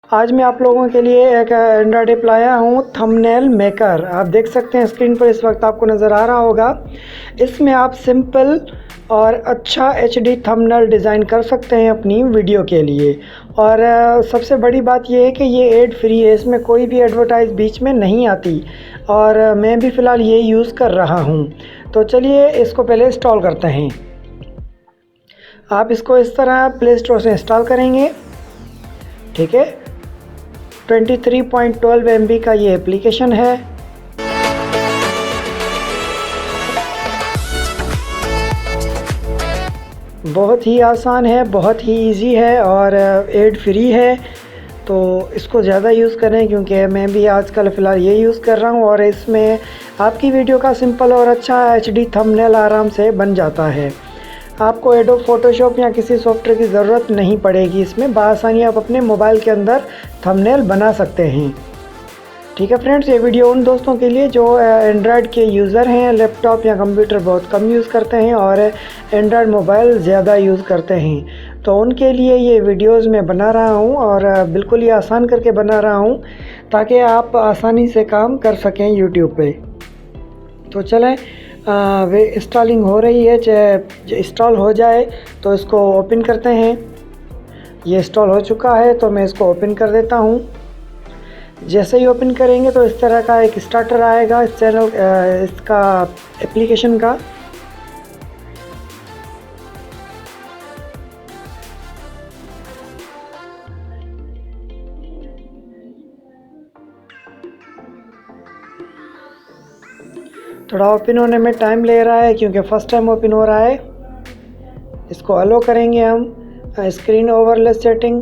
आज मैं आप लोगों के लिए एक एंड्रॉयड ऐप लाया हूँ, थंबनेल मेकर। आप देख सकते हैं स्क्रीन पर, इस वक्त आपको नज़र आ रहा होगा। इसमें आप सिंपल और अच्छा एचडी थंबनेल डिज़ाइन कर सकते हैं अपनी वीडियो के लिए। और सबसे बड़ी बात यह है कि ये एड फ्री है, इसमें कोई भी एडवर्टाइज बीच में नहीं आती। और मैं भी फ़िलहाल ये यूज़ कर रहा हूँ। तो चलिए इसको पहले इंस्टॉल करते हैं। आप इसको इस तरह प्ले स्टोर से इंस्टॉल करेंगे, ठीक है। 23.12 MB का ये एप्लीकेशन है। बहुत ही आसान है, बहुत ही इजी है और एड फ्री है। तो इसको ज़्यादा यूज़ करें, क्योंकि मैं भी आजकल फ़िलहाल ये यूज़ कर रहा हूँ और इसमें आपकी वीडियो का सिंपल और अच्छा एचडी थंबनेल आराम से बन जाता है। आपको एडोब फोटोशॉप या किसी सॉफ्टवेयर की ज़रूरत नहीं पड़ेगी। इसमें बआसानी आप अपने मोबाइल के अंदर थंबनेल बना सकते हैं। ठीक है फ्रेंड्स, ये वीडियो उन दोस्तों के लिए जो एंड्रॉयड के यूज़र हैं, लैपटॉप या कंप्यूटर बहुत कम यूज़ करते हैं और एंड्रॉयड मोबाइल ज़्यादा यूज़ करते हैं। तो उनके लिए ये वीडियोज़ मैं बना रहा हूँ और बिल्कुल ही आसान करके बना रहा हूँ, ताकि आप आसानी से काम कर सकें यूट्यूब पे। तो चलें, वे इंस्टॉलिंग हो रही है। इंस्टॉल हो जाए तो इसको ओपन करते हैं। ये इंस्टॉल हो चुका है तो मैं इसको ओपन कर देता हूँ। जैसे ही ओपन करेंगे तो इस तरह का एक स्टार्टर आएगा इस चैनल इसका एप्लीकेशन का। थोड़ा ओपन होने में टाइम ले रहा है, क्योंकि फ़र्स्ट टाइम ओपन हो रहा है। इसको अलो करेंगे हम स्क्रीन ओवरले सेटिंग,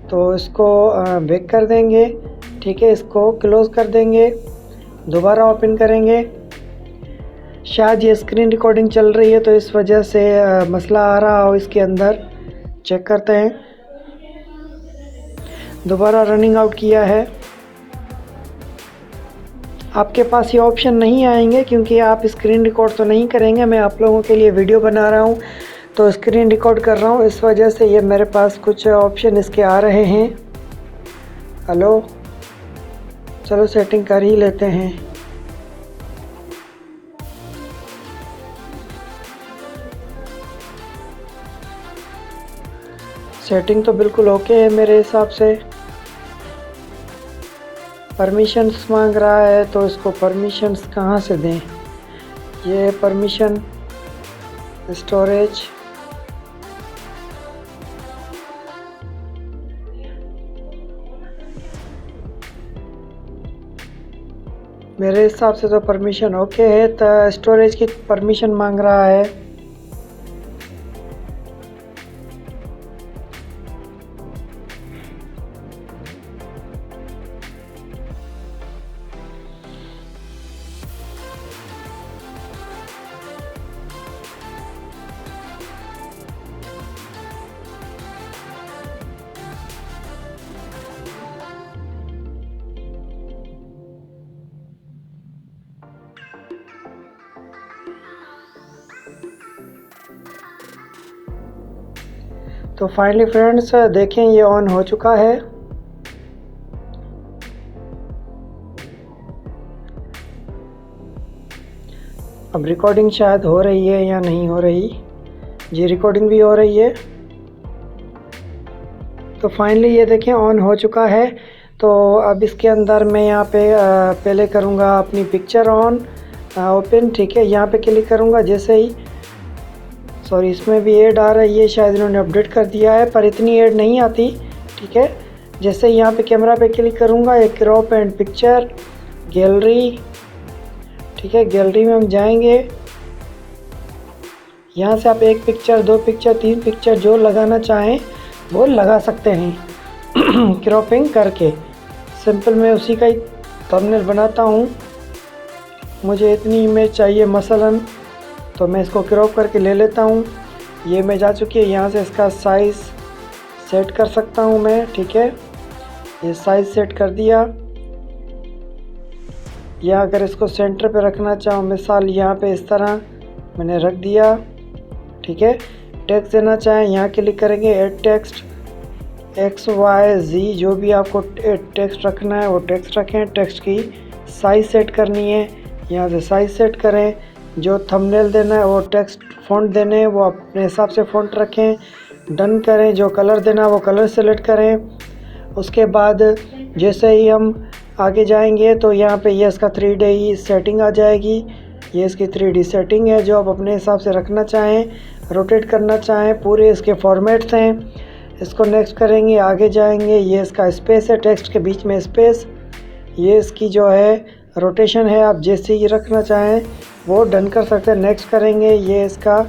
तो इसको बैक कर देंगे, ठीक है। इसको क्लोज़ कर देंगे, दोबारा ओपन करेंगे। शायद ये स्क्रीन रिकॉर्डिंग चल रही है तो इस वजह से मसला आ रहा हो इसके अंदर। चेक करते हैं। दोबारा रनिंग आउट किया है। आपके पास ये ऑप्शन नहीं आएंगे, क्योंकि आप स्क्रीन रिकॉर्ड तो नहीं करेंगे। मैं आप लोगों के लिए वीडियो बना रहा हूँ तो स्क्रीन रिकॉर्ड कर रहा हूँ, इस वजह से ये मेरे पास कुछ ऑप्शन इसके आ रहे हैं। हेलो, चलो सेटिंग कर ही लेते हैं। सेटिंग तो बिल्कुल ओके है मेरे हिसाब से। परमिशंस मांग रहा है, तो इसको परमिशंस कहाँ से दें? ये परमिशन स्टोरेज, मेरे हिसाब से तो परमिशन ओके है। तो स्टोरेज की परमिशन मांग रहा है। तो फाइनली फ्रेंड्स देखें, ये ऑन हो चुका है। अब रिकॉर्डिंग शायद हो रही है या नहीं हो रही। जी, रिकॉर्डिंग भी हो रही है। तो फाइनली ये देखें ऑन हो चुका है। तो अब इसके अंदर मैं यहाँ पे पहले करूँगा अपनी पिक्चर ऑन ओपन, ठीक है। यहाँ पे क्लिक करूँगा। जैसे ही, सॉरी, इसमें भी ऐड आ रही है, शायद इन्होंने अपडेट कर दिया है, पर इतनी ऐड नहीं आती, ठीक है। जैसे ही यहाँ पे कैमरा पे क्लिक करूँगा, एक क्रॉप एंड पिक्चर गैलरी, ठीक है। गैलरी में हम जाएंगे। यहाँ से आप एक पिक्चर, दो पिक्चर, तीन पिक्चर जो लगाना चाहें वो लगा सकते हैं क्रॉपिंग करके। सिंपल मैं उसी का ही थंबनेल बनाता हूँ। मुझे इतनी इमेज चाहिए मसलन, तो मैं इसको क्रॉप करके ले लेता हूँ। ये इमेज आ चुकी है। यहाँ से इसका साइज़ सेट कर सकता हूँ मैं, ठीक है। ये साइज़ सेट कर दिया। या अगर इसको सेंटर पे रखना चाहूँ, मिसाल यहाँ पे इस तरह मैंने रख दिया, ठीक है। टेक्स्ट देना चाहें, यहाँ क्लिक करेंगे ऐड टेक्स्ट, XYZ जो भी आपको टेक्स्ट रखना है वो टेक्स्ट रखें। टेक्स्ट की साइज़ सेट करनी है, यहाँ से साइज़ सेट करें। जो थंबनेल देना है वो टेक्स्ट फ़ॉन्ट देने हैं, वो अपने हिसाब से फ़ॉन्ट रखें। डन करें। जो कलर देना है वो कलर सेलेक्ट करें। उसके बाद जैसे ही हम आगे जाएंगे तो यहाँ पे ये इसका 3D सेटिंग आ जाएगी। ये इसकी 3D सेटिंग है जो आप अपने हिसाब से रखना चाहें, रोटेट करना चाहें, पूरे इसके फॉर्मेट्स हैं। इसको नेक्स्ट करेंगे, आगे जाएंगे। ये इसका स्पेस है, टेक्स्ट के बीच में स्पेस। ये इसकी जो है रोटेशन है, आप जैसे ही रखना चाहें वो डन कर सकते हैं। नेक्स्ट करेंगे। ये इसका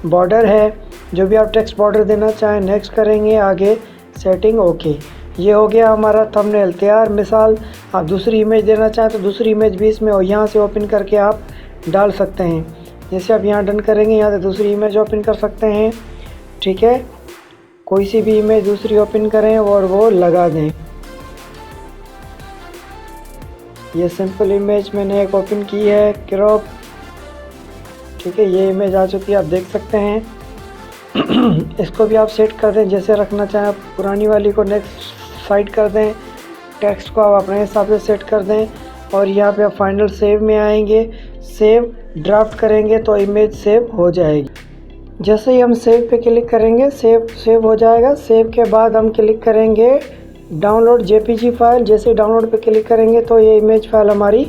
बॉर्डर है, जो भी आप टेक्स्ट बॉर्डर देना चाहें नेक्स्ट करेंगे। आगे सेटिंग ओके। ये हो गया हमारा थंबनेल तैयार। मिसाल आप दूसरी इमेज देना चाहें तो दूसरी इमेज भी इसमें और यहाँ से ओपन करके आप डाल सकते हैं। जैसे आप यहाँ डन करेंगे, यहाँ से दूसरी इमेज ओपन कर सकते हैं। ठीक है, कोई सी भी इमेज दूसरी ओपन करें और वो लगा दें। ये सिंपल इमेज मैंने एक ओपन की है, क्रॉप। ठीक है, ये इमेज आ चुकी है, आप देख सकते हैं। इसको भी आप सेट कर दें जैसे रखना चाहें। पुरानी वाली को नेक्स्ट साइड कर दें, टेक्स्ट को आप अपने हिसाब से सेट कर दें और यहाँ पे आप फाइनल सेव में आएंगे। सेव ड्राफ्ट करेंगे तो इमेज सेव हो जाएगी। जैसे ही हम सेव पे क्लिक करेंगे सेव हो जाएगा। सेव के बाद हम क्लिक करेंगे डाउनलोड JPG फाइल। जैसे ही डाउनलोड पे क्लिक करेंगे तो ये इमेज फाइल हमारी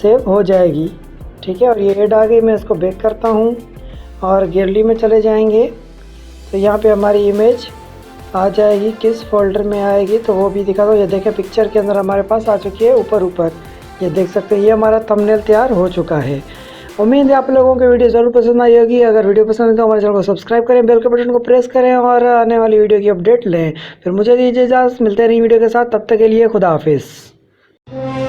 सेव हो जाएगी। ठीक है, और ये ऐड आ गई। मैं इसको बैक करता हूँ और गैलरी में चले जाएंगे तो यहाँ पे हमारी इमेज आ जाएगी। किस फोल्डर में आएगी तो वो भी दिखा दो। ये देखें, पिक्चर के अंदर हमारे पास आ चुकी है ऊपर। ये देख सकते हैं, ये हमारा थंबनेल तैयार हो चुका है। उम्मीद है आप लोगों को वीडियो ज़रूर पसंद आई होगी। अगर वीडियो पसंद है तो हमारे चैनल को सब्सक्राइब करें, बेल के बटन को प्रेस करें और आने वाली वीडियो की अपडेट लें। फिर मुझे दीजिए इजाज़त, मिलते हैं नई वीडियो के साथ। तब तक के लिए खुदा हाफिज़।